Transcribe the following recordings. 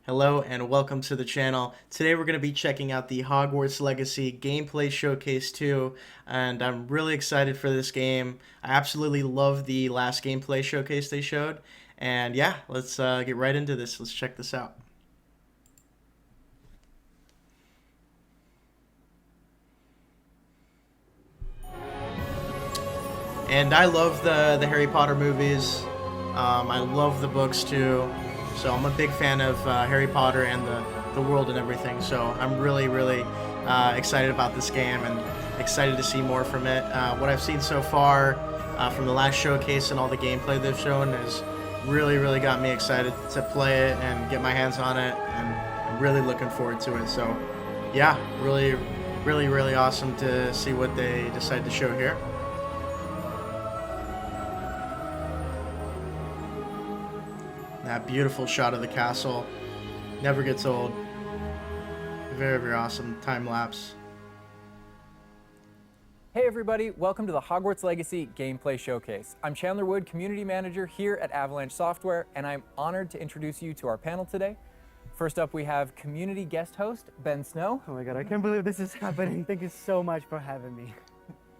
Hello and welcome to the channel. Today we're going to be checking out the Hogwarts Legacy Gameplay Showcase 2, and I'm really excited for this game. I absolutely love the last gameplay showcase they showed, and yeah, let's get right into this. Let's check this out. And I love the Harry Potter movies. I love the books too. So I'm a big fan of Harry Potter and the world and everything. So I'm really excited about this game and excited to see more from it. What I've seen so far from the last showcase and all the gameplay they've shown has really got me excited to play it and get my hands on it, and I'm really looking forward to it. So yeah, really awesome to see what they decide to show here. That beautiful shot of the castle never gets old. Very awesome time lapse. Hey everybody, welcome to the Hogwarts Legacy Gameplay Showcase. I'm Chandler Wood, Community Manager here at Avalanche Software, and I'm honored to introduce you to our panel today. First up, we have community guest host, Ben Snow. Oh my god, I can't believe this is happening. Thank you so much for having me.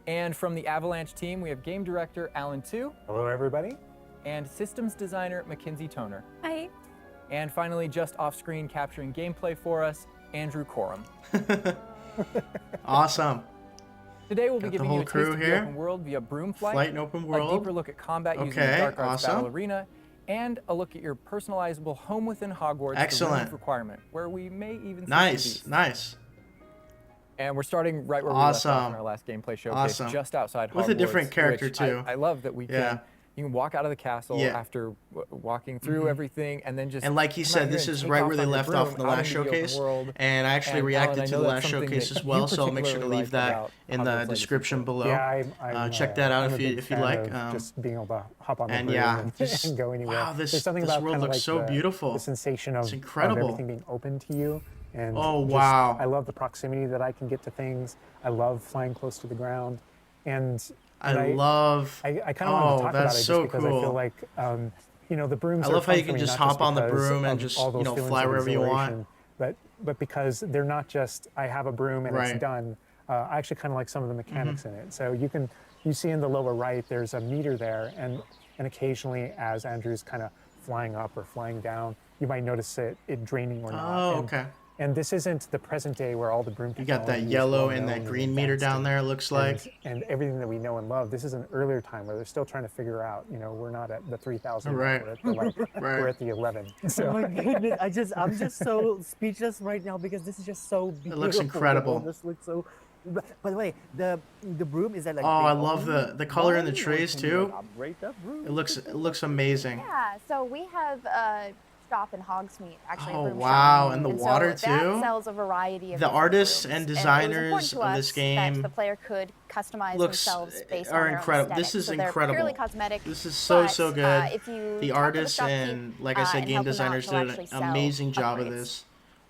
And from the Avalanche team, we have Game Director Alan Tu. Hello everybody. And Systems Designer Mackenzie Toner. Hi. And finally, just off-screen capturing gameplay for us, Andrew Corum. Awesome. Today we'll be Got giving the you whole a taste crew of the here. open world via Broom Flight and open world. a deeper look at combat using the Okay, Dark Arts Battle awesome. Arena, and a look at your personalizable home within Hogwarts, the Excellent. Room of Requirement, where we may even see Nice. some And we're starting right where we left off Awesome. in our last gameplay showcase, Awesome. just outside Hogwarts. With a different character, which too. I love that we can. Yeah. You can walk out of the castle Yeah. after walking through everything, and then just. And like he come out said, here this and is take right off where they on your left off in the broom out last into the open showcase. world. And I actually And, reacted Alan, I to know the that's last something showcase that as well, you so I'll make sure to particularly leave like that about in the Hogwarts description Legacy. below. Yeah, Check that out I'm a if big you fan like. of just being able to hop on the and broom yeah, and, this- and go anywhere. wow, this- There's something this about world kinda looks like so the, beautiful. The sensation of, It's incredible. everything being open to you. And Oh, just- wow. I love the proximity that I can get to things. I love flying close to the ground. And I I kind of wanted to talk about it that's just so because cool. I feel like, the brooms I are love how fun you for can me, just not hop on the because broom and of just, all those feelings fly of wherever you want. exhilaration, But because they're not just, I have a broom and Right. it's done. I actually kind of like some of the mechanics in it. So you see in the lower right, there's a meter there, and occasionally as Andrew's kind of flying up or flying down, you might notice it draining or not. Oh, And- okay. And this isn't the present day where all the broom You got that technology is yellow well and known that green meter advanced down there, it looks like. and everything that we know and love. This is an earlier time where they're still trying to figure out, we're not at the 3000, Right. we're at the, Right. we're at the 11. Oh So my goodness, I'm just so speechless right now because this is just so beautiful. looks incredible. This looks so. By the way, the broom is that like? Oh, I the love only the color in the one, or trees, can you, too. like, upgrade that broom? It looks amazing. Yeah, so we have a shop in Hogsmeade, actually. Oh, a broom wow, shop. and the so water, that too? sells a variety of The different artists brooms. and it was designers important to of this us game that the player could customize looks- themselves based are on their own incredible. This aesthetic. is so they're incredible. purely cosmetic. This is so but, good. If you The talk to artists shopkeep, and, like I said, and game help them out, designers they'll did actually an sell amazing job of upgrades. this.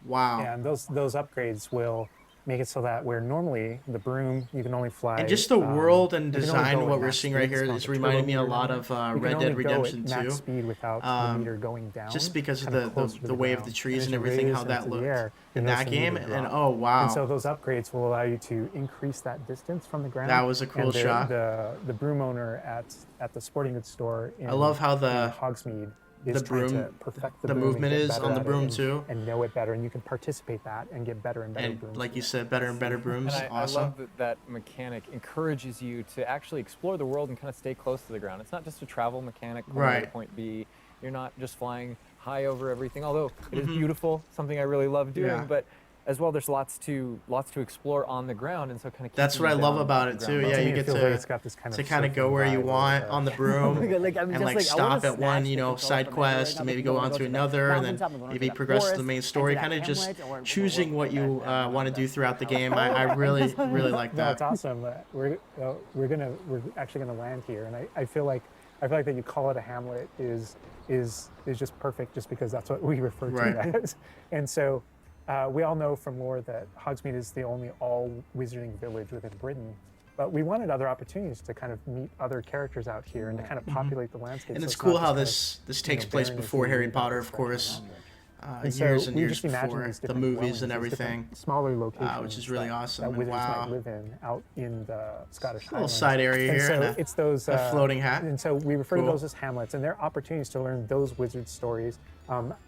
Wow. yeah, and those upgrades will make it so that where normally the broom you can only fly. And just the world and you can only design, go what at we're max seeing speed. right It's here, called is the reminding me a turbo lot meter. of You can Red only Dead go Redemption at max 2. speed without the meter going down. Just because of kind the closer to way of ground. the trees as and you everything, raise how that into the looked air, in you'll that notice the game. meter And drop. oh, wow. And so those upgrades will allow you to increase that distance from the ground. That was a cool and shot. The broom owner at the sporting goods store in, I love how in the Hogsmeade is the trying broom- to perfect the the broom and movement get is better on the at it broom and- too. and know it better, and you can participate that and get better and better and brooms. like you said, better and better brooms. And I Awesome. love that mechanic encourages you to actually explore the world and kind of stay close to the ground. It's not just a travel mechanic, point A to Right. point B. You're not just flying high over everything, although it is beautiful, something I really love doing. Yeah. But as well, there's lots to explore on the ground, and so kind of. That's what I love about it too. Yeah, To me, you it get feels to like it's got this kind to of kind of go surfing where you vibe want or, on the Oh broom my God, like, I'm and just like like, I wanna stop at one, snatch the control side from it quest, right and now maybe because go I on wanna to go to the another, and mountaintop, I'm then going maybe to the progress to the forest, main and to story. that Kind of just hamlet, or choosing what you whatever. want to do throughout the game. I really like No, it's that. awesome. We're actually gonna land here, and I feel like that you call it a hamlet is just perfect, just because that's what we refer to Right. it as. And so we all know from lore that Hogsmeade is the only all wizarding village within Britain. But we wanted other opportunities to kind of meet other characters out here and to kind of populate the landscape. And so it's not cool just how kind of, this takes you know, place barren as before we Harry read about Potter, the of French course. language. years and we years just imagine before these the different movies and dwellings, these different everything, smaller locations, which is really awesome. that And wizards wow. might live in out in the Scottish Little Highlands. side area And here, so and it's those a floating hat. And so we refer to Cool. those as hamlets, and they're opportunities to learn those wizard stories,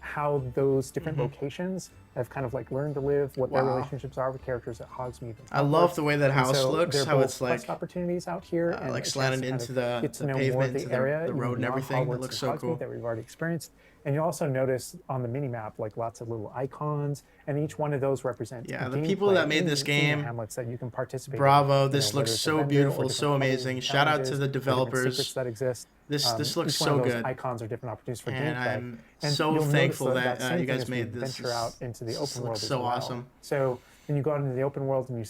how those different locations have kind of like learned to live, what their Wow. relationships are with characters at Hogsmeade. And I love Hogwarts. the way that And house so looks, they're how both it's like quest opportunities out here, and like a chance slanted to kind into of the get to know more pavement, of into the area, the even road and beyond everything. It Hogwarts looks and so Hogsmeade cool. that we've already experienced. And you also notice on the mini map like lots of little icons, and each one of those represent Yeah, the gameplay people that made in this the game, hamlets that you can participate in. bravo, You this know, looks whether it's a so vendor or beautiful, different so puzzles amazing. and Shout out to challenges the or different developers. secrets that exist. This looks each one so of those good. icons are different opportunities for And gameplay. I'm And so you'll notice thankful that that, same you thing guys as we made this. venture out into the This open world looks as so well. awesome. So when you go out into the open world and you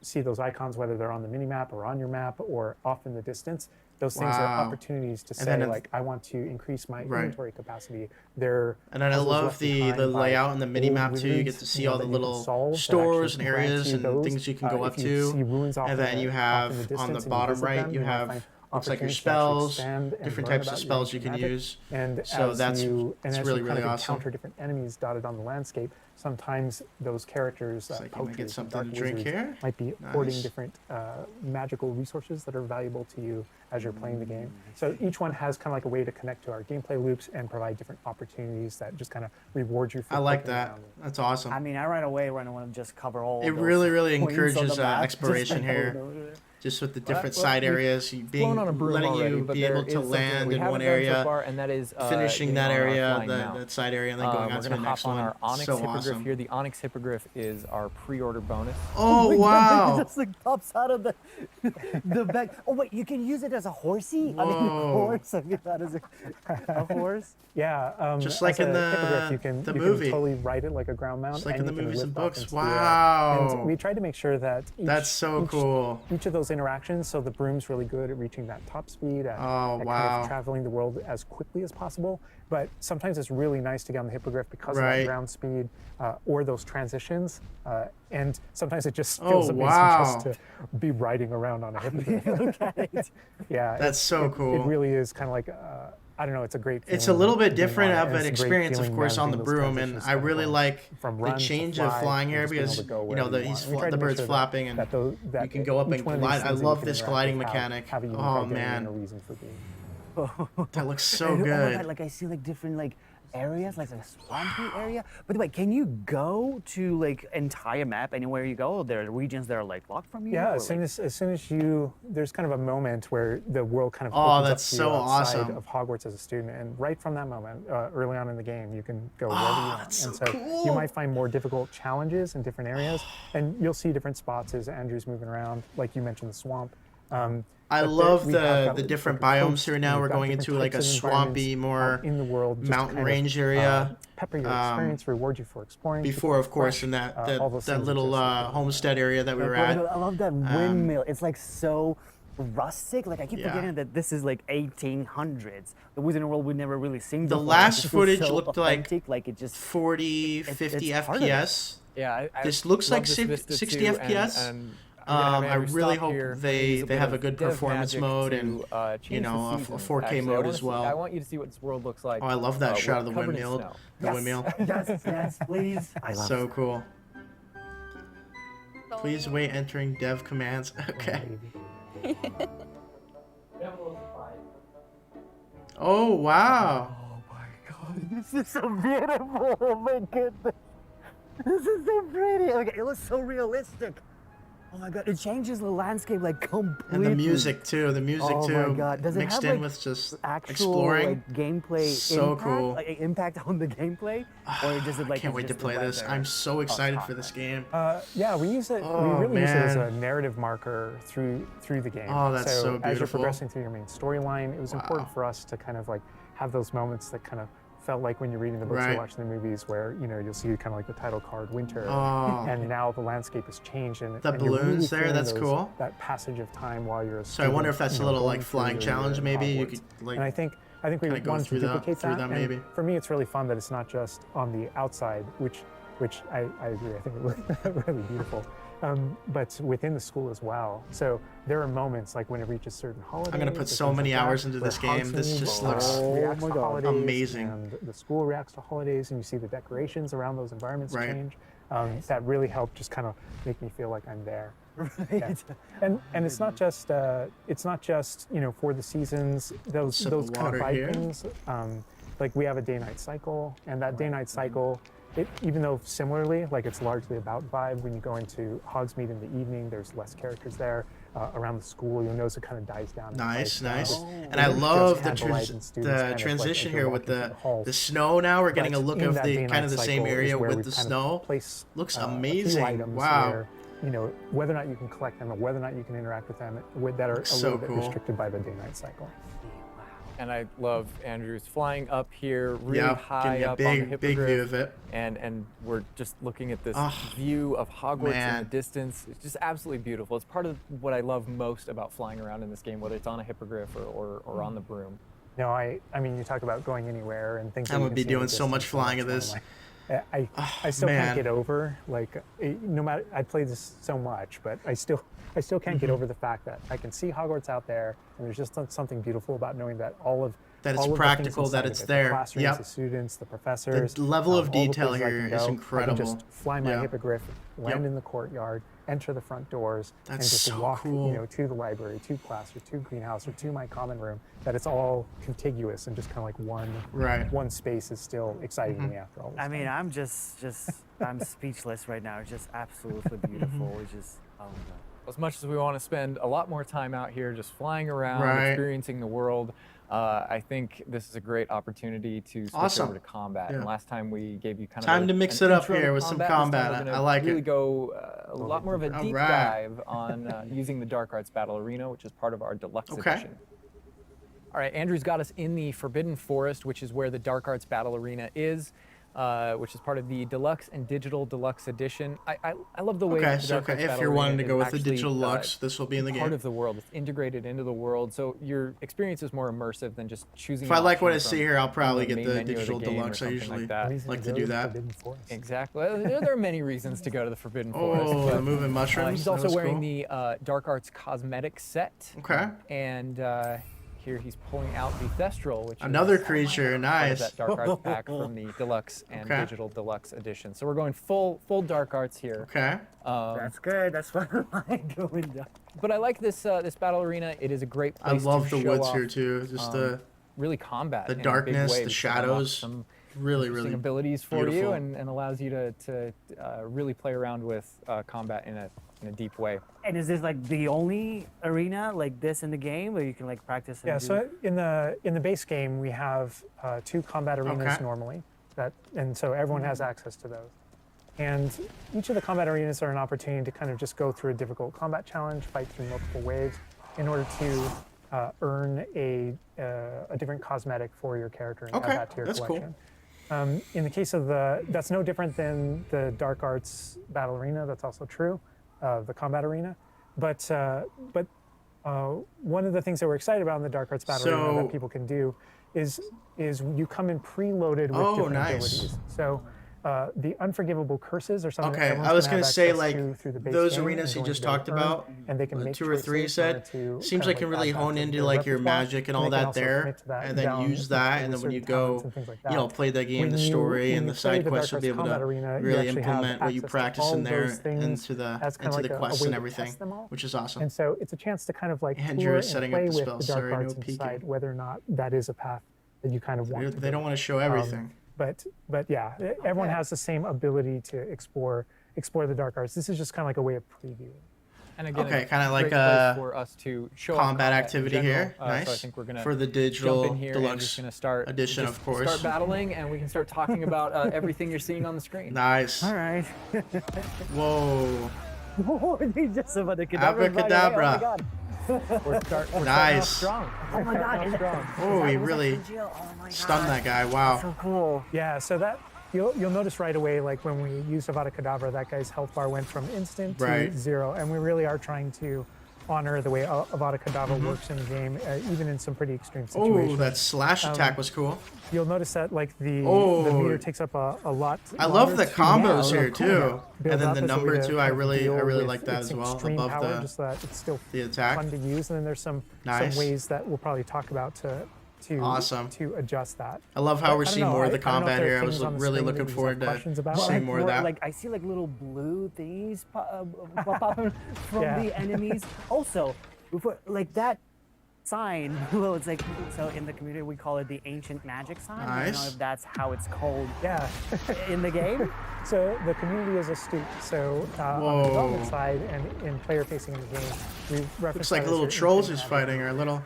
see those icons, whether they're on the mini map or on your map or off in the distance, those things are Wow. opportunities to And say then like, I want to increase my Right. inventory capacity. They're And then I puzzles love left the behind by layout and the mini old map too. You get wizards, to see you know, all the that you can little solve that stores and actually grant areas you and those. things you can go up If you see to. ruins off And in then the- you off have in the on distance the and you bottom visit right, them, you might have find looks like your opportunities to actually spells, expand and different learn types of about your spells you ancient can magic. use. And So as that's you, and it's as really, you kind really of awesome. encounter different enemies dotted on the landscape, sometimes those characters, Looks like you might poachers get and something dark to drink wizards, here. might be hoarding Nice. different magical resources that are valuable to you as you're playing the game. So each one has kind of like a way to connect to our gameplay loops and provide different opportunities that just kind of reward you for I like poking that. around them. That's awesome. I mean, I right away want to just cover all. It those really, really points on the encourages map, just exploration like here. over and over. Just with the different well, side we've areas, you Flown on a broom letting already, you but be there able is to something that land we in haven't one done so area, far, and that is finishing getting that on our area, flying mount. that side area, and then going We're on to the gonna hop next on one. our Onyx So Hippogriff awesome. here. The Onyx Hippogriff is our pre-order bonus. Oh my God, wow! it just like pops out of the back. Oh wait, you can use it as a horsey? I mean, a Whoa. horse. I mean, that is a horse. Yeah, Just as like in a the- hippogriff, you can, the you movie. can totally ride it like a ground mount. Just like and in the you can movies and lift off books. into the air. Wow. And we tried to make sure that That's so cool. Each of those interactions, so the broom's really good at reaching that top speed, at, Oh, at kind wow. of traveling the world as quickly as possible. But sometimes it's really nice to get on the hippogriff because of Right. that ground speed or those transitions. And sometimes it just Oh, feels amazing wow. just to be riding around on a hippogriff. Look at it. Yeah, That's so cool. It really is kind of like, I don't know, it's a great feeling. It's a little bit being different on it, of and an it's a great experience, of feeling course, on the managing those broom, and transitions, I kind of really going like from the run to change fly of flying and here just being able because to go you know wherever you want. he's We tried to the make bird's sure that- flapping and that you can go up each and one of these glide. I things that you love can this interact gliding with mechanic. have a unique Oh identity and a man, reason for being. that looks so Oh my good. God, like I see like different like areas, like a swampy area. By the way, can you go to like entire map anywhere you go? Or there are regions that are like locked from you? Yeah, or, as soon like- as you, there's kind of a moment where the world kind of Oh, opens that's up to so you outside awesome. of Hogwarts as a student, and right from that moment, early on in the game, you can go wherever you want. that's so And so cool. you might find more difficult challenges in different areas, and you'll see different spots as Andrew's moving around, like you mentioned the swamp. I but love we have got the different different biomes coasts, here and now. we've We're got going different into like a types of swampy, environments more out in the world, just to mountain kind of, range area. pepper your um, experience, reward you for exploring. keep Before, it of course, fresh, in that all those that things little exist within the homestead area that we were Oh my at. God, I love that windmill. It's like so rustic. Like I keep Yeah. forgetting that this is like 1800s. The Wizarding World we've never really seen The before. last It feels footage so looked like authentic, like it just 40, 50 it's part of it. FPS. Yeah, This looks love like this Vista 60 too, FPS. and I'm gonna have I Andrew really stop hope here. they Use a bit have a of good dev performance magic mode to, and change you know the a seasons, 4K actually. mode I wanna as see- well. I want you to see what this world looks like. Oh, I love that shot of the covered in windmill. snow. The windmill. yes, yes, please. I love So cool. So Please wait entering dev commands. Okay. Oh wow. This is so beautiful. Oh my goodness. This is so pretty. Okay, it looks so realistic. Oh my God, it changes the landscape like completely. And the music too. The music Oh too. my God, does it mixed have in like with just actual exploring. like gameplay So impact? cool. Like impact on the gameplay, or does it like? I can't it's wait to just play right this. there? I'm so excited hot, for this right? game. Yeah, we use it. Oh, we really use it as man. a narrative marker through the game. Oh, that's so as you're beautiful. progressing through your main storyline, it was important Wow. for us to kind of like have those moments that kind of felt like when you're reading the books Right. or watching the movies, where you'll see kind of like the title card Winter, Oh. and now the landscape has changed. And The and you're really balloons there, feeling that's cool. That passage of time while you're a So I wonder if student, that's a little going like through flying your challenge. year in Maybe you Hogwarts. could like. And I think we kinda go wanted to through that- duplicate through that. them, and maybe. for me, it's really fun that it's not just on the outside, which I agree. I think it looks really beautiful. but within the school as well. So there are moments like when it reaches certain holidays. I'm gonna put or so things many like that, hours into where this game. This Hogsmeade, just looks reacts to holidays, amazing. And the school reacts to holidays, and you see the decorations around those environments Right. change. That really helped just kind of make me feel like I'm there. Right. Yeah. And it's not just for the seasons, those Sip of kind of water here. vibe things. Like we have a day-night cycle, and that day-night cycle, even though similarly, like it's largely about vibe. When you go into Hogsmeade in the evening, there's less characters there. Around the school, you'll notice it kind of dies down. Nice, Like, nice. oh, And I just love the, candlelight and students the kind of, like, transition as they're here with walking through the halls. snow now. We're getting a But look in of that the day-night kind of the same cycle is area where with we've the kind of snow. placed, Looks a few amazing. items Wow. where, whether or not you can collect them or whether or not you can interact with them, that are a so little bit cool. restricted by the day-night cycle. And I love Andrew's flying up here, really Yeah, high getting a up on the big Hippogriff. view of it. And we're just looking at this Oh, view of Hogwarts in man. the distance. It's just absolutely beautiful. It's part of what I love most about flying around in this game, whether it's on a Hippogriff or on the broom. No, I mean, you talk about going anywhere and things. I'm that you gonna can be see in the doing so much distance, and flying of that's this. one of my- I still man. can't get over, like, no matter, I played this so much, but I still can't get over the fact that I can see Hogwarts out there, and there's just something beautiful about knowing that That it's all of the things practical, that inside of it's it, there. The classrooms, Yep. the students, the professors. level of all the detail places I here can is go. I incredible. can just fly my Yeah. Hippogriff, land Yep. in the courtyard, enter the front doors, and That's just so walk, cool. to the library, to class, or to greenhouse, or to my common room. That it's all contiguous and just kind of like Right. one space is still exciting to me after all this I mean, time. I'm just I'm speechless right now. It's just absolutely beautiful. It's just, oh my God. As much as we want to spend a lot more time out here just flying around, Right. experiencing the world, I think this is a great opportunity to switch Awesome. over to combat. Yeah. And last time we gave you kind Time of to mix an it up intro to here with some This time combat. we're I gonna like really it. go a lot more of a All deep right. dive on using the Dark Arts Battle Arena, which is part of our deluxe Okay. edition. All right, Andrew's got us in the Forbidden Forest, which is where the Dark Arts Battle Arena is, which is part of the Deluxe and Digital Deluxe Edition. I love the way Okay, that the so Dark Arts if Battle you're wanting Arena to go is with the actually, digital Lux, this will be in the part game. of the world. It's integrated into the world, so your experience is more immersive than just choosing. If I an like what I option see from here, I'll probably the get main the menu of the digital game or deluxe. I something usually like that. Reason like to go do the that. Forbidden Forest. Exactly. There are many reasons to go to the Forbidden Forest. Oh, but, the moving mushrooms. he's that also was wearing cool. the Dark Arts cosmetic set. Okay. And here he's pulling out the Thestral, which Another is creature. part of Nice. that Dark Arts pack from the Deluxe and Okay. Digital Deluxe edition. So we're going full Dark Arts here. Okay. That's good. That's what I like going down. But I like this this battle arena. It is a great I place love to the show woods off, here too. Just the really combat. the in a big darkness, way, the which can unlock shadows. some really, interesting really abilities for you beautiful. and allows you to really play around with combat in a deep way. And is this like the only arena like this in the game where you can like practice? And Yeah, do- so in the base game we have 2 combat arenas Okay. normally, and so everyone has access to those. And each of the combat arenas are an opportunity to kind of just go through a difficult combat challenge, fight through multiple waves, in order to earn a different cosmetic for your character and Okay, add that to your that's cool. collection. In the case of that's no different than the Dark Arts Battle Arena. That's also true, the combat arena. But one of the things that we're excited about in the Dark Arts Battle Arena So- that people can do is you come in preloaded with Oh, different nice. abilities. So the unforgivable curses are something that Okay, everyone's I was gonna gonna have say access like to through the base those game arenas and he going just to their talked turn, about, and they can make 2 or 3 you choices in order said, to seems kind like of can really add that hone to into their like your repertoire, magic and and all they can that also there, commit to that and then down use that, and then when certain you talents go, and things like you know, that. play that game, When the you- story when and you the play side the quests, Dark you'll be Arts able Combat to Arena, you really actually have implement what you access to practice all in there those things into the as kind of like a quests way and to everything, test them all. which is awesome. And so it's a chance to kind of like Andrew tour is and setting up play the with spell. the Dark Sorry, no Arts and peeking. decide whether or not that is a path that you kind of want to They don't do. want to show everything. But yeah, everyone has the same ability to explore the Dark Arts. This is just kind of like a way of previewing. And again, Okay, a kinda like great a place for us to show off combat in activity general. here. So I Nice. think we're gonna For the jump digital in here and deluxe just gonna start edition, just of course. Start battling, and we can start talking about everything you're seeing on the screen. Nice. All right. Whoa. Whoa, they just about the cadabra. Abracadabra. Oh my God. We're starting off Nice. strong. Oh my God. Is strong. Oh, he was really that Congeal? Oh my stunned God. that guy. Wow. So cool. Yeah, so that you'll notice right away, like when we used Avada Kedavra, that guy's health bar went from instant to Right. 0, and we really are trying to honor the way Avada Kedavra works in the game, even in some pretty extreme situations. Oh, that slash attack was cool. You'll notice that like the Oh. meter takes up a lot. I love longer the to combos build here too, build and then up the as a way number to two. I kind of really deal with like that its as well. extreme Above power, just so that it's still the attack. fun to use. And then there's some Nice. ways that we'll probably talk about to Awesome. to adjust that. I love how But we're I don't seeing know, more of the I don't know if combat there are here. I was things on the really screen looking that you forward have questions to about. seeing more of that. Like I see like little blue things pop up from Yeah. the enemies. Also, before like that sign, well, it's like so in the community we call it the ancient magic sign. I don't know Nice. if that's how it's called Yeah. in the game. So the community is astute. So on the Whoa. development side and in player facing in the game, we reference Looks like that as little your trolls ancient he's magic. fighting, or little.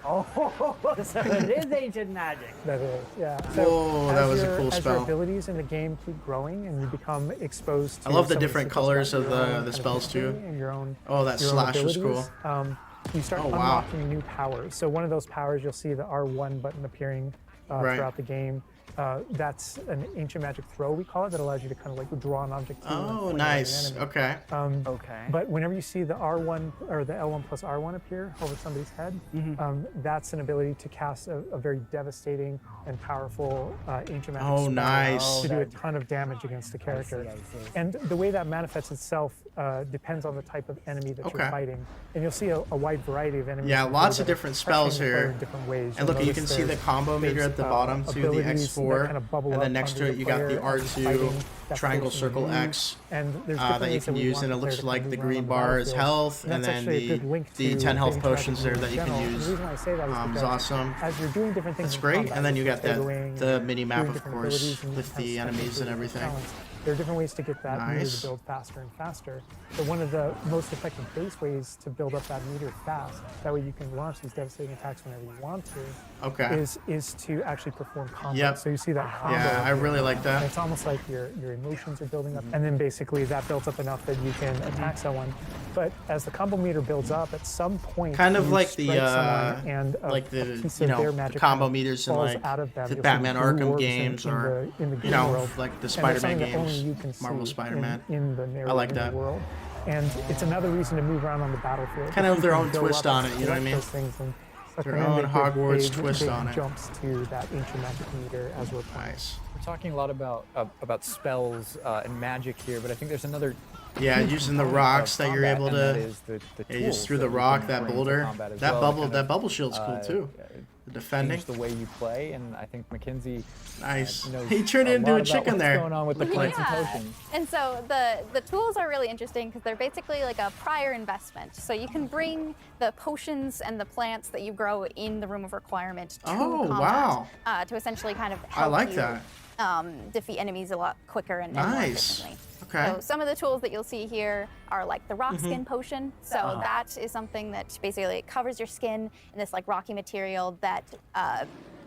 So it is ancient magic. That is, yeah. Whoa, that as was a your- cool as spell. your abilities in the game keep growing and you become exposed to I love the some different stuff colors about of your the own kind of spells, history too. and your own, Oh, that your own slash was abilities. cool. You start Oh, wow. unlocking new powers. So one of those powers, you'll see the R1 button appearing Right. throughout the game. That's an ancient magic throw, we call it, that allows you to kind of like draw an object to you and Oh, point it at an nice. enemy. Okay. Okay. But whenever you see the R1 or the L1 plus R1 appear over somebody's head, that's an ability to cast a very devastating and powerful ancient magic Oh, spell nice. to do a ton of damage against the character. I see. And the way that manifests itself depends on the type of enemy that Okay. you're fighting. And you'll see a wide variety of enemies. Yeah, in the lots game of that are different pressuring spells the player here. in different ways. And look, you can see the combo meter at the bottom too, the X4, and then next to it you got the R2, triangle, circle, X, and there's that you can use, and it looks like the green bar is health, and then the 10 health potions there that you can use. The reason why I say that is Is because awesome. as you're doing different things That's in great. combat, And then you got that staggering the and mini map, doing of different course, abilities and with kind of the special enemies and abilities everything. talents. There are different ways to get that meter Nice. to build faster and faster. But one of the most effective base ways to build up that meter fast, that way you can launch these devastating attacks whenever you want to, Okay. is to actually perform combo. Yep. So you see that combo. Yeah, I really like And that. it's almost like your emotions are building up, and then basically that builds up enough that you can attack someone. But as the combo meter builds up, at some point, Kind of you like the strike someone and a like the piece you of know their the magic combo kind of meters in falls like out of them. the You'll see Batman blue Arkham orbs games in or the you game know world. like the And that's Spider-Man something that only games, you can Marvel see Spider-Man. in the narrative like in that. the world. And it's another reason to move around on the battlefield. Kind If of you their can own go twist up on and it, you know what I collect mean? those things and suck Their them in, own they give Hogwarts big, twist big on it. jumps to that ancient magic meter as we're playing. Nice. We're talking a lot about spells and magic here, but I think there's another Yeah, huge using the component rocks of that you're combat, able and that to. is the Yeah, you tools just threw that the you rock, can that bring to boulder, combat as that well bubble, kind that of, bubble shield's cool too. The defending, change the way you play, and I think Mackenzie nice. knows He turned a into lot a about chicken what's there. going on with the plants and potions. And so the tools are really interesting because they're basically like a prior investment. So you can bring the potions and the plants that you grow in the room of requirement to Oh, combat wow. to essentially kind of help like you that. Defeat enemies a lot quicker and more Nice. efficiently. Okay. So some of the tools that you'll see here are like the rock skin potion. So that is something that basically covers your skin in this like rocky material that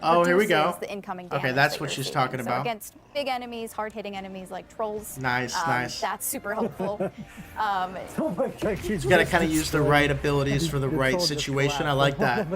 Oh, here we go. reduces the incoming damage. Okay, that's that what you're she's receiving. talking So about. against big enemies, hard-hitting enemies like trolls. Nice, nice. That's super helpful. Oh my God, she's You gotta kind of use the right abilities for the right situation. I like that.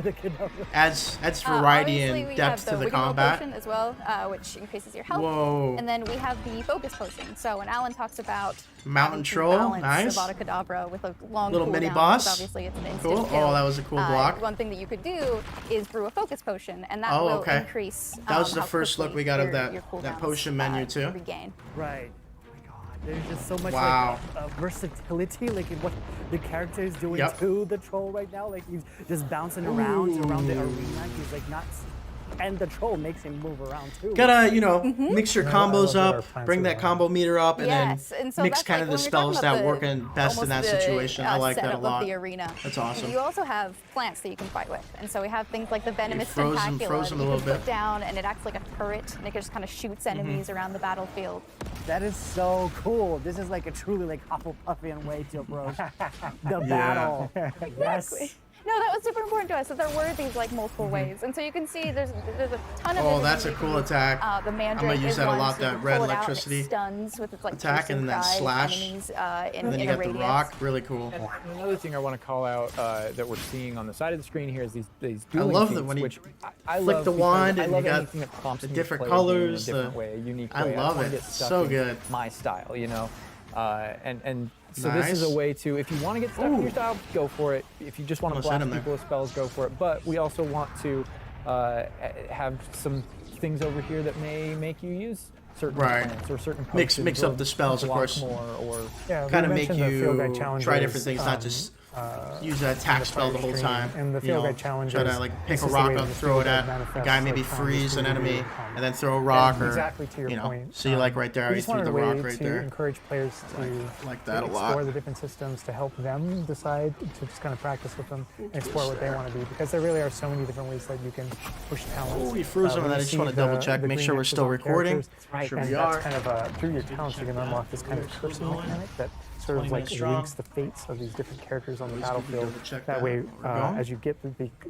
Adds variety obviously, and we depth have to the Wiggum combat. potion as well, which increases your health. Whoa. And then we have the focus potion. So when Alan talks about Mountain having to troll, balance nice. Avada Kedavra with a long Little cooldown, mini because boss. obviously it's an instant Cool. kill. Oh, that was a cool block. One thing that you could do is brew a focus potion, and that Oh, will okay. increase. That was the how first look quickly we got of your that cooldowns, potion menu too. Regain. Right. Oh my God. There's just so much Wow. like versatility, like in what the character is doing Yep. to the troll right now. Like he's just bouncing around the arena. He's like not, and the troll makes him move around too. Gotta, mix your I combos love our up, plans bring of that that. combo meter up, and Yes, then and so mix that's kind like of the when we're talking spells about that work in best in almost that the, situation. I like that a setup lot. Of the arena. That's awesome. You also have plants that you can fight with, and so we have things like the venomous froze 'em- tentacula froze 'em that a you little can put bit. down, and it acts like a turret, and it just kind of shoots enemies Mm-hmm. around the battlefield. That is so cool. This is like a truly like Hufflepuffian way to approach the battle. Yes. No, that was super important to us. So there were these like multiple ways, and so you can see there's a ton of. Oh, different that's a things you cool can do. attack. The Mandrake I'm gonna use is that a one, lot, so you that can red pull it out, and it electricity stuns with its like attack, and then that piercing cry slash. enemies, And then you in a got the radius. rock, really cool. And another thing I want to call out that we're seeing on the side of the screen here is these I dueling love feats, that when you which I flick love the because wand I and love you got anything that prompts the me to different play a game colors, in a different the- way, a unique I way. love don't wanna it. get stuck So in good. my style, and So this is a Nice. way to, if you want to get stuck in your style, go for it. If you just want to Almost hit blast him there. people with spells, go for it. But we also want to have some things over here that may make you use certain Right. plants or certain Mix potions up or the spells, of block course. more, or Yeah, we Kind of make mentioned the field guide you try challenges, different things, not just use an in attack the spell the prior whole stream, time. and the you field know, guide challenges, try to like pick this a is the rock way up, the throw field it guide at a manifests, guy, like, maybe how freeze this an will be enemy, common. and then throw a rock, or Exactly to your you know. point. See, like right there, We I just threw wanted the a way rock right to there. encourage players to Like that a explore lot. the different systems, to help them decide, to just kind of practice with them and explore what they want to do, because there really are so many different ways that you can push talents. Oh, we froze him, when and I you just see want to double check, the make green sure we're X's still on recording. characters, Right. Sure and we that's are. kind of through your talents you can unlock this kind of cursing mechanic that sort of like links the fates of these different characters on the battlefield. double-check That that way, while we're going. as you get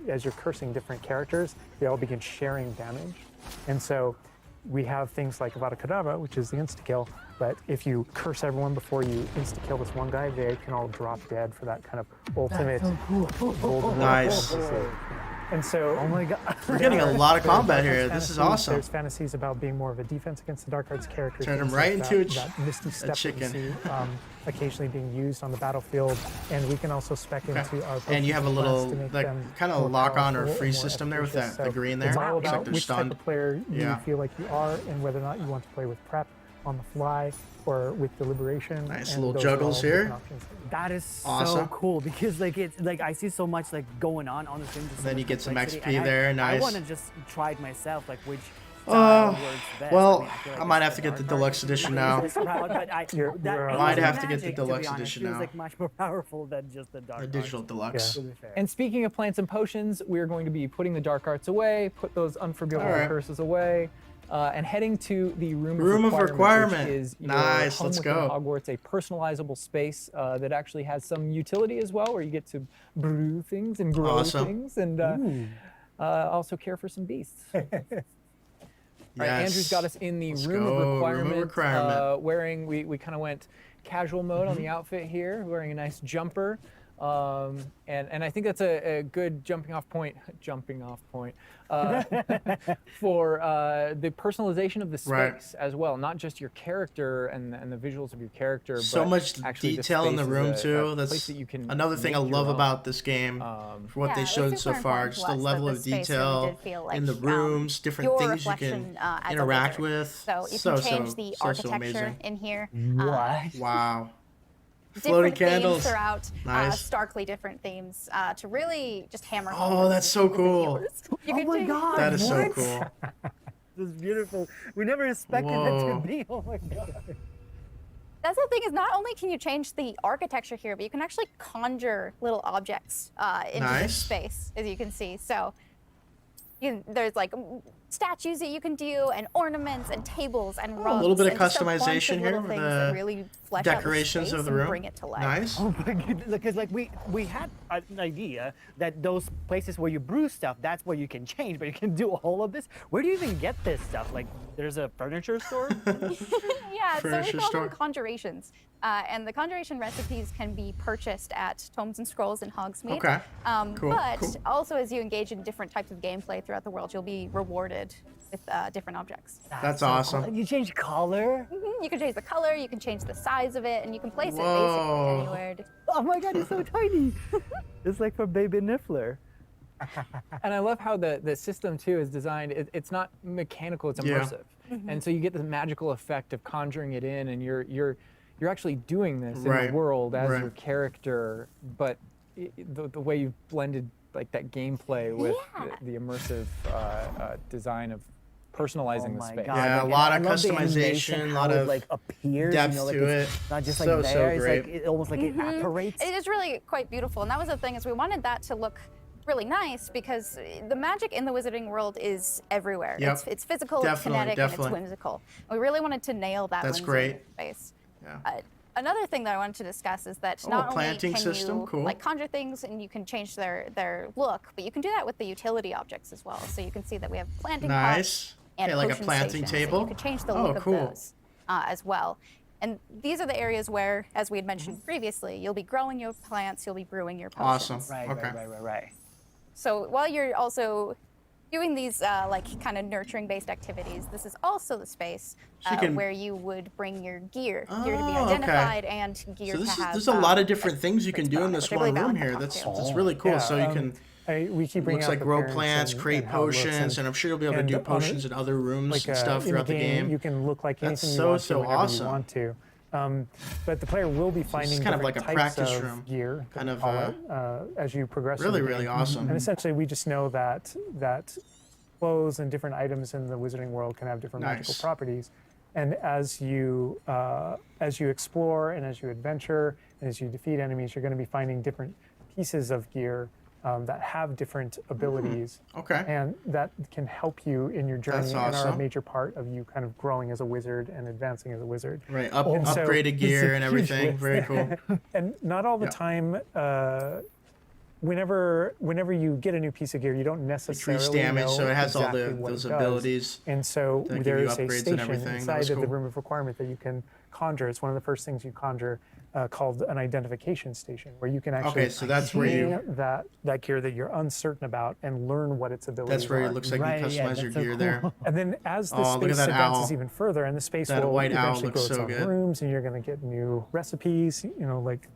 as you're cursing different characters, they all begin sharing damage, and so we have things like Avada Kedavra, which is the insta-kill, but if you curse everyone before you insta-kill this one guy, they can all drop dead for that kind of ultimate Voldemort Nice. legacy. And so, Oh my god. We're getting a lot of there's combat dark here. arts This is fantasies, awesome. There's fantasies about being more of a defense against the dark arts characters. Turn him things right like into that misty step that chicken. you see, occasionally being used on the battlefield, and we can also spec into our And you have a potions little, class to make like, them kind of more lock on or powerful freeze and more system there with efficacious. that, the So green there. It's all Looks like about they're which type stunned. of player you Yeah. feel like you are, and whether or not you want to play with prep on the fly or with deliberation. Nice and little those are all juggles different here. options. That is so Awesome. cool because like it's like I see so much like going on the stream. just so Then much you get some complexity, XP and there, I nice. want to just try it myself, like which style works best. Well, mean, feel like I might it's have to get the dark deluxe art. edition That now. is proud, but You're Might Asian have to get the magic, to be deluxe honest, edition feels now. like much more powerful than just the dark A digital arts, deluxe. to be fair. And speaking of plants and potions, we're going to be putting the dark arts away, put those unforgivable All right. curses away, and heading to the room Room of of requirement, requirement. which is your Nice, home let's within go. Hogwarts, a personalizable space that actually has some utility as well, where you get to brew things and grow Awesome. things, and also care for some beasts. All right, Yes. Andrew's got us in the Let's room go, of room of requirement. requirement. Wearing, we kind of went casual mode Mm-hmm. on the outfit here, wearing a nice jumper. And I think that's a good jumping off point for the personalization of the space Right. as well, not just your character and the visuals of your character. So but much actually detail in the space is room a too. place That's that you can another thing I make your love own. about this game. For what Yeah, they it was showed so super far, important to just the us that level the of space really detail did feel in the like, rooms, different your things you reflection, can as a interact wizard. with. So you so, can change so, the so, architecture amazing. in here. What? Wow. Floating Different candles. themes throughout, Nice. starkly different themes, to really just hammer Oh, home. that's so with the cool. viewers. You Oh can my do- god! That is so what? cool. This is beautiful. We never expected it Whoa. to be. Oh my god. That's the thing is not only can you change the architecture here, but you can actually conjure little objects into Nice. this space, as you can see. So there's like statues that you can do, and ornaments, and tables, and rugs. a little bit of and just a bunch of customization here little with things the that really flesh out the decorations space of the and room. bring it to life. Nice. Oh my goodness, because like we had an idea that those places where you brew stuff, that's where you can change, but you can do all of this. Where do you even get this stuff? Like, there's a furniture store? Yeah, so Furniture we call store. them conjurations. And the conjuration recipes can be purchased at Tomes and Scrolls in Hogsmeade. Okay. Cool, But cool. also, as you engage in different types of gameplay throughout the world, you'll be rewarded with different objects. That's so awesome. cool. You change color? You can change the color, you can change the size of it, and you can place it Whoa. basically anywhere. Oh my god, it's so tiny. It's like for Baby Niffler. And I love how the system too is designed. It's not mechanical; it's Yeah. immersive, and so you get the magical effect of conjuring it in, and you're actually doing this in Right, the world as right. your character. But the way you've blended like that gameplay with Yeah. the immersive design of personalizing Oh the my space. god. Yeah, a and lot I of love the customization, animation, a lot how it, of like appears, depth you know, like to it's it. not just like So, there, it's great. like it almost like it apparates. It is really quite beautiful, and that was the thing is we wanted that to look really nice because the magic in the wizarding world is everywhere. Yep. It's physical, Definitely, it's kinetic, and definitely. it's whimsical. We really wanted to nail that That's whimsy great. space. Yeah. Another thing that I wanted to discuss is that Oh, not a planting only can system, you cool. like conjure things and you can change their look, but you can do that with the utility objects as well. So you can see that we have planting pots Nice. and Okay, like a potion planting stations, table? And you can change the Oh, look cool. of those as well. And these are the areas where, as we had mentioned Mm-hmm. previously, you'll be growing your plants, you'll be brewing your Awesome. potions. Right, Okay. right. So while you're also doing these like kind of nurturing based activities, this is also the space where you would bring your gear to be identified and gear So to have. there's a lot of different things you can traits do in put on it, this which I one believe room Alan here. can That's talk to. really cool. Yeah, so you can. we keep bringing Looks out like the grow appearance plants, and create how it looks, potions, and I'm sure you'll be able to and do on it- potions in other rooms and stuff in throughout the game, game. you can look like That's anything so, you want so to whenever awesome. you want to. But the player will be finding kind of different like a types practice of room, gear, kind of, call it, as you progress. Really, through the really game. awesome. And essentially, we just know that clothes and different items in the wizarding world can have different magical Nice. properties. And as you explore and as you adventure and as you defeat enemies, you're going to be finding different pieces of gear that have different abilities. Okay. And that can help you in your journey That's and are a awesome. major part of you kind of growing as a wizard and advancing as a wizard. Right, And so upgraded it's gear a and huge everything. list. Very cool. And not all the Yeah. time, whenever you get a new piece of gear, you don't necessarily Decrease damage, know so it has all exactly what those it does. abilities And so that give there you is a upgrades and station everything. That inside was of the cool. room of requirement that you can conjure. It's one of the first things you conjure, called an identification station, where you can actually Okay, so that's where you- see that gear that you're uncertain about and learn what its abilities That's where are. it looks like Right, you yeah, customize your that's so gear there. cool. And then as the Oh, look at space that advances owl. even further, and the space That will white owl eventually looks grow its so own good. rooms, and you're going to get new recipes, like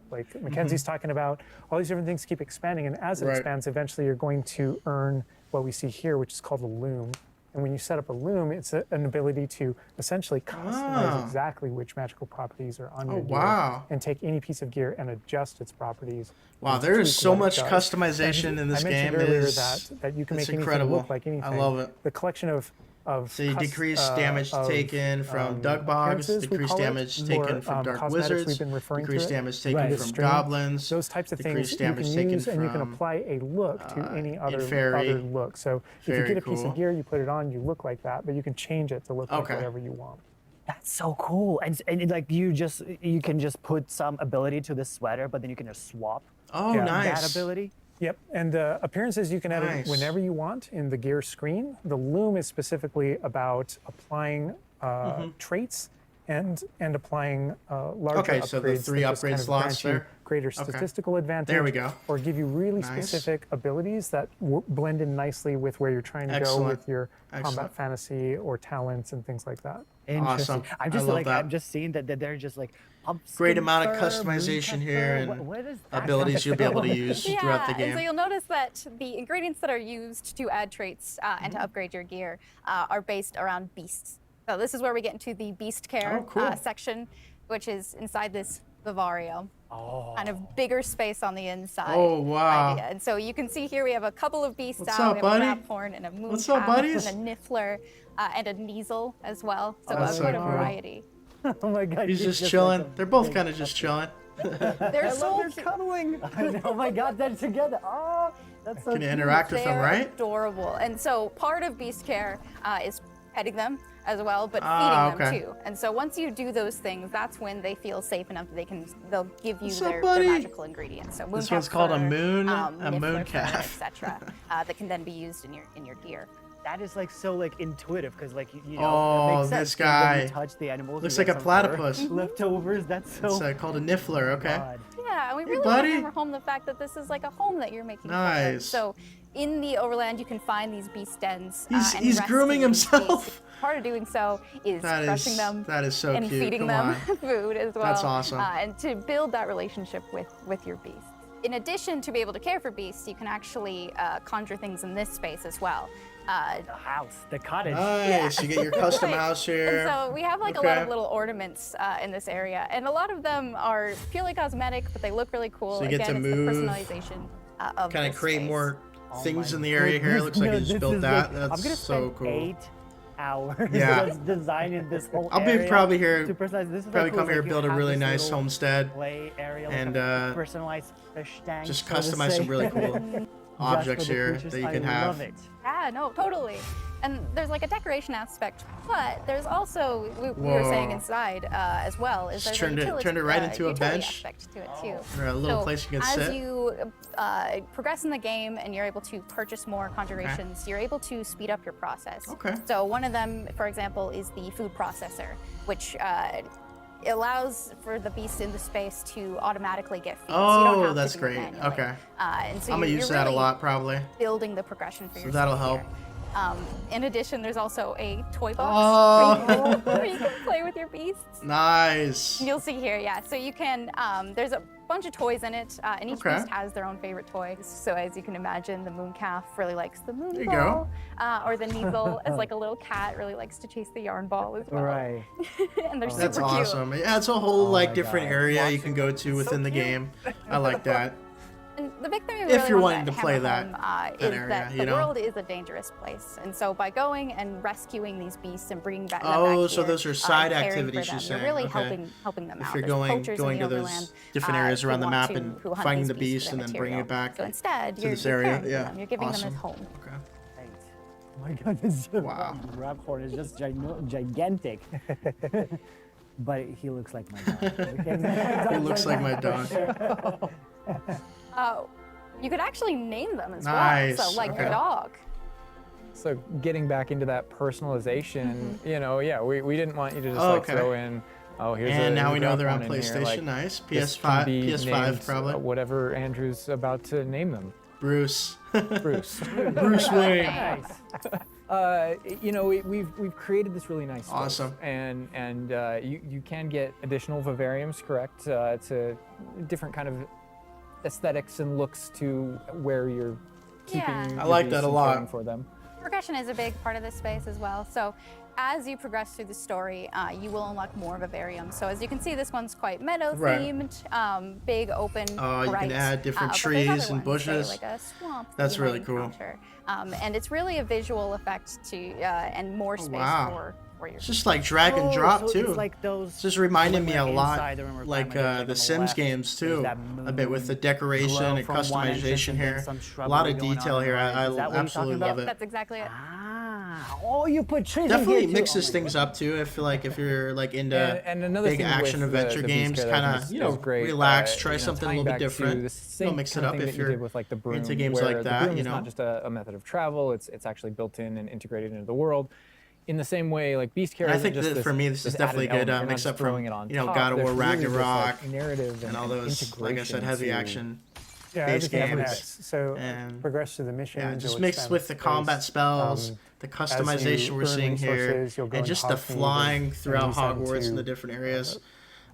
Mackenzie's talking about. All these different things keep expanding, and as it Right. expands, eventually you're going to earn what we see here, which is called a loom. And when you set up a loom, it's an ability to essentially customize exactly which magical properties are on your gear, wow. and take any piece of gear and adjust its properties. Wow, and there is tweak so what it much does. customization And in this I game. mentioned earlier Is that you can it's make anything incredible. look like anything. I love it. The collection of So you decrease damage taken from Dug Bogs, appearances, we decrease call it, damage or, taken from Dark cosmetics Wizards, we've been referring to decrease it. damage taken Right. from String, Goblins, those types of decrease things you damage can taken use, and you can from, apply a look to any other Fairy. look. So if you Very get a piece cool. of gear, you put it on, you look like that, but you can change it to look like Okay. whatever you want. That's so cool. And like you can just put some ability to this sweater, but then you can just swap Oh, Yeah. nice. that ability. Yep, and appearances you can edit Nice. whenever you want in the gear screen. The loom is specifically about applying traits and applying larger Okay, upgrades. so the three that just upgrade kind of slots grant you there? greater Okay. statistical advantage. There we go. Or give you really Nice. specific abilities that blend in nicely with where you're trying to Excellent. go with your Excellent. combat fantasy or talents and things like that. Interesting. Awesome. I'm just I love like that. I'm just seeing that they're just like Great amount of pumpkin fur, customization moon here fur. and What is that abilities you'll be able to kind of use Yeah, throughout the and so game. you'll notice that the ingredients that are used to add traits and to upgrade your gear are based around beasts. So this is where we get into the beast care Oh, cool. section, which is inside this vivario. Kind of bigger space on the inside. Oh, wow. idea. And so you can see here we have a couple of beasts What's out. up, We have buddy? a raphorn and a moon What's up, buddies? and a niffler and a neasel as well. So Oh, that's so quite a cool. variety. Oh my god. He's just like chilling. a They're both big- kind of just chilling. They're so They're cute. cuddling. Oh my god, they're together. Oh, that's so Can you cute. interact with them, They're right? adorable. And so part of beast care is petting them as well, but Ah, feeding them okay. too. And so once you do those things, that's when they feel safe enough that they'll give you What's up, their buddy? magical ingredients. So This mooncalf one's called a fur, moon- a niffler fur, mooncalf. etc. That can then be used in your gear. That is like so like intuitive because like you know Oh, it makes sense this 'cause when guy. you touch the animals. Looks you like get a some fur platypus. Leftovers. That's so. It's called a niffler. Okay. God. Yeah, and we Hey, really want buddy. to hammer home the fact that this is like a home that you're making. for them. Nice. So in the overland, you can find these beast dens. and He's grooming resting these himself. beasts. Part of doing so is That brushing is them that is so and cute. feeding Come them on. food as well. That's awesome. And to build that relationship with your beasts. In addition to be able to care for beasts, you can actually conjure things in this space as well. The house, the cottage. Nice. You get your custom Right. house here. And so we have like a lot Okay. of little ornaments in this area, and a lot of them are purely cosmetic, but they look really cool. So you get Again, to it's move, the personalization of Kind of this create space. more things my in the area here. It looks like No, you just this built is that. like- I'm That's gonna so spend cool. 8 hours Yeah. just designing this whole I'll area be probably here. to personalize. This is Probably like cool, come here, like, you build a have really this nice little homestead, play area, and, like a personalized fish tank. just so to customize some say. really cool Just objects for the here creatures. that you can I have. love it. Yeah, no, totally. And there's like a decoration aspect, but there's also we were saying Whoa. inside as well is Just there's turned it right into a utility bench? aspect to it too. Or a little So place you can as sit. you progress in the game and you're able to purchase more conjurations, you're able to speed up your process. Okay. So one of them, for example, is the food processor, which allows for the beasts in the space to automatically get feed. So you don't Oh, have that's to do it great. manually. Okay. And so I'm gonna you're use that a really lot probably. building the progression for So yourself that'll help. here. In addition, there's also a toy Oh. box where you can play with your beasts. Nice. You'll see here, yeah. So you can, there's a bunch of toys in it, and each Okay. beast has their own favorite toy. So as you can imagine, the moon calf really likes the moon There you ball, or the Neasel, as like a little cat, really likes to chase the yarn ball as well. Right. And they're That's super cute. awesome. Yeah, it's a whole like my different God. area you can go to So within the cute. game. I like that. And the big thing we If really you're want wanting to hammer play that- home, that is area, that you the know? world is a dangerous place, and so by going and rescuing these beasts and bringing them Oh, back so here, those are and side caring for activities them, you're saying. You're really Okay. helping them If out. you're There's going poachers in going the to overland, those different areas who around the want map to- and who hunt finding these the beasts beast for and their then bringing it material. back So instead, to you're this area. caring for Yeah. them. You're giving Awesome. them a home. Okay. Right. Oh my God, this Wow. Raphorn is just gigantic. But he looks like my dog. He looks like my dog. You could actually name them as Nice, well. So like okay. your dog. So getting back into that personalization, you know, yeah, we didn't want you to just Oh, like okay. throw in, oh, here's And a now here's we a know drop they're on one in here, PlayStation. like, Nice. this can PS5, be PS5 named, probably. whatever Andrew's about to name them. Bruce. Bruce. Bruce Wayne. Nice. You know, we've created this really nice space, Awesome. and you can get additional vivariums, correct, to different kind of aesthetics and looks to where you're keeping. Yeah. your I like beasts that a and lot. caring for them. Progression is a big part of this space as well. So as you progress through the story, you will unlock more vivariums. So as you can see, this one's quite meadow Right. themed, big, open, You can bright. add different but there's trees other and ones, say, bushes. like a swamp. that That's you might really cool. encounter. And it's really a visual effect to and more space wow. for your. It's just like drag and drop so too. It's like those. It's just reminding when me we're a lot inside the room like requirement, on the Sims left, games there's too. that A bit with the moon decoration glow and from one entrance customization and then here. some A lot shrubbery of going detail on here. the right. Is that I what you're absolutely talking love about? it. That's exactly it. Ah, oh, you put trees in Definitely here too. mixes Oh my things God. up too. I feel like if you're like into And another big thing action with adventure the games, Beast Kid, I kind think of is great, relax, try you know, something a tying little bit back to different. the same mix it kind of up thing if that you you're did with like the broom, into games where like the that, broom you is know. not just a method of travel; it's actually built in and integrated into the world. In the same way, like Beast Carrier, I think just that this, for me, this is definitely added good element. You're not mix just up from, throwing it on you know, top. God of War, There's really this, Ragnarok, like, narrative and all those, like I said, integration heavy to- action. Yeah, base everything games. connects. So And- progress through the mission. Yeah, just mixed with the combat spells, the customization we're seeing here, and just the flying throughout Hogwarts and the different areas.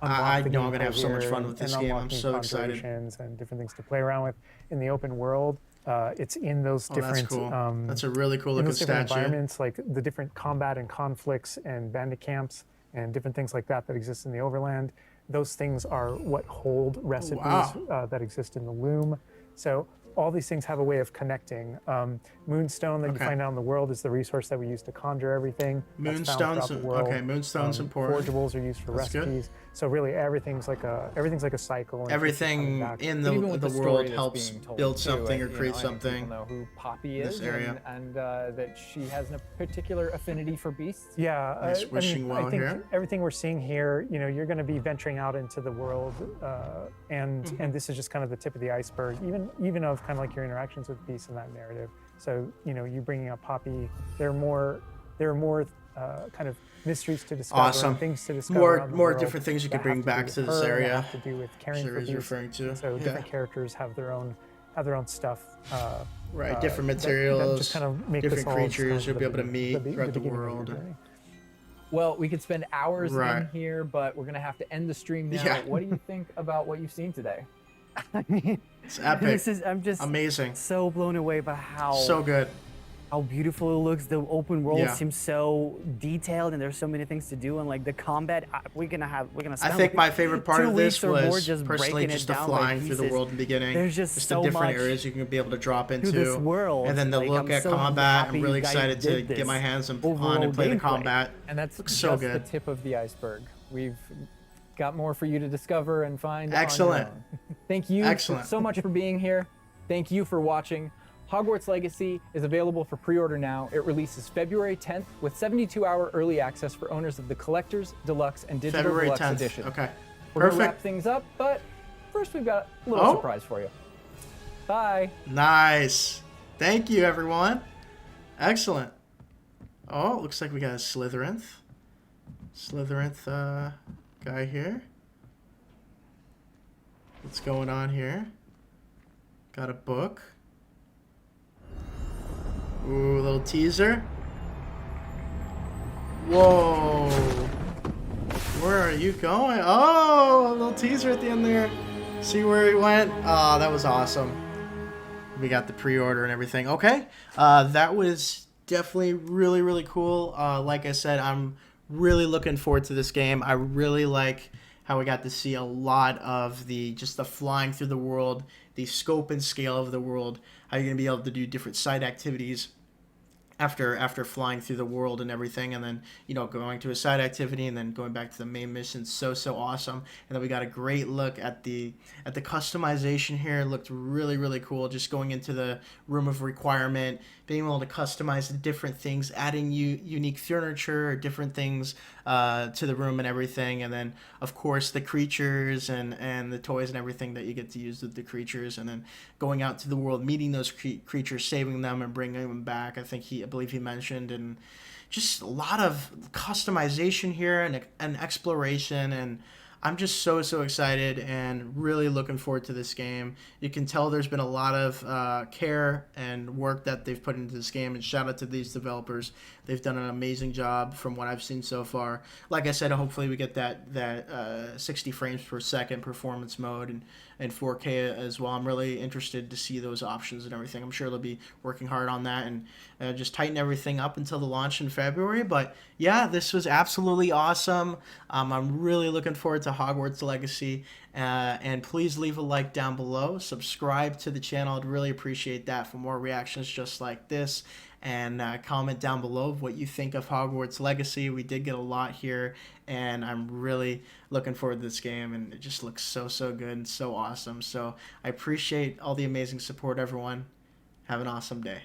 I know I'm gonna have so much fun with this game. I'm so excited. And different things to play around with in the open world. It's in those Oh, different. that's cool. That's a really cool in looking those different statue. environments, like the different combat and conflicts and bandit camps and different things like that that exist in the Overland. Those things are what hold recipes that exist in the loom. So all these things have a way of connecting. Moonstone that you find out in the world is the resource that we use to conjure everything. That's found Moonstone's throughout the world. okay. Moonstone's important. Forgeables are used for That's good. recipes. So really, everything's like a cycle. and keeps Everything coming back. in But even with the story world that's helps being told, build too, something or you know, create I think something. People know who Poppy this is, area. and that she has a particular affinity for beasts. Yeah, Nice wishing well I think here. everything we're seeing here, you know, you're going to be venturing out into the world, and this is just kind of the tip of the iceberg, even of kind of like your interactions with beasts in that narrative. So, you know, you bringing up Poppy, there are more kind of mysteries to discover, Awesome. and things to discover. around the More world different things you could that bring have back do to with this her, that area. have to do with caring for Sherry's beasts. referring to. So Yeah. different characters have their own stuff. Right, different that materials, just kind of make different this all just kind creatures of you'll the be able to beginning- meet throughout the beginning of your world. journey. Well, we could spend hours Right. in here, but we're gonna have to end the stream now. Yeah. What do you think about what you've seen today? I mean, It's epic. I'm just Amazing. so blown away by So good. how beautiful it looks. The open world Yeah. seems so detailed, and there's so many things to do. And like the combat, we're gonna I spend think my favorite part 2 of this weeks or more was just personally breaking just it the down by flying through the pieces. world in the beginning. There's just the so different much areas you can be able to drop into. this world. And then the Like, look I'm at so combat. happy I'm really you guys excited to did get this my hands on overall and play the gameplay. combat. And that's Looks so just good. the tip of the iceberg. We've got more for you to discover and find. Excellent. On your own. Thank you Excellent. so much for being here. Thank you for watching. Hogwarts Legacy is available for pre-order now. It releases February 10th with 72-hour early access for owners of the Collector's, Deluxe, and Digital February Deluxe 10th. Edition. Okay. We're gonna wrap Perfect. things up, but first we've got a little Oh. surprise for you. Bye. Nice. Thank you, everyone. Excellent. Oh, looks like we got a Slytherinth. Guy here. What's going on here? Got a book. Ooh, little teaser. Whoa. Where are you going? Oh, a little teaser at the end there. See where he went? Oh, that was awesome. We got the pre-order and everything. Okay. That was definitely really, really cool. Like I said, I'm really looking forward to this game. I really like how we got to see a lot of the flying through the world, the scope and scale of the world, how you're going to be able to do different side activities after flying through the world and everything, and then going to a side activity and then going back to the main mission. So awesome. And then we got a great look at the customization here. It looked really, really cool, just going into the room of requirement, being able to customize the different things, adding unique furniture or different things to the room and everything. And then of course the creatures and the toys and everything that you get to use with the creatures, and then going out to the world, meeting those creatures, saving them and bringing them back. I believe he mentioned, and just a lot of customization here and exploration, and I'm just so excited and really looking forward to this game. You can tell there's been a lot of care and work that they've put into this game, and shout out to these developers. They've done an amazing job from what I've seen so far. Like I said, hopefully we get that 60 frames per second performance mode and 4K as well. I'm really interested to see those options and everything. I'm sure they'll be working hard on that and just tighten everything up until the launch in February. But yeah, this was absolutely awesome. I'm really looking forward to Hogwarts Legacy. And please leave a like down below. Subscribe to the channel. I'd really appreciate that for more reactions just like this. And comment down below what you think of Hogwarts Legacy. We did get a lot here, and I'm really looking forward to this game, and it just looks so good and so awesome. So I appreciate all the amazing support, everyone. Have an awesome day.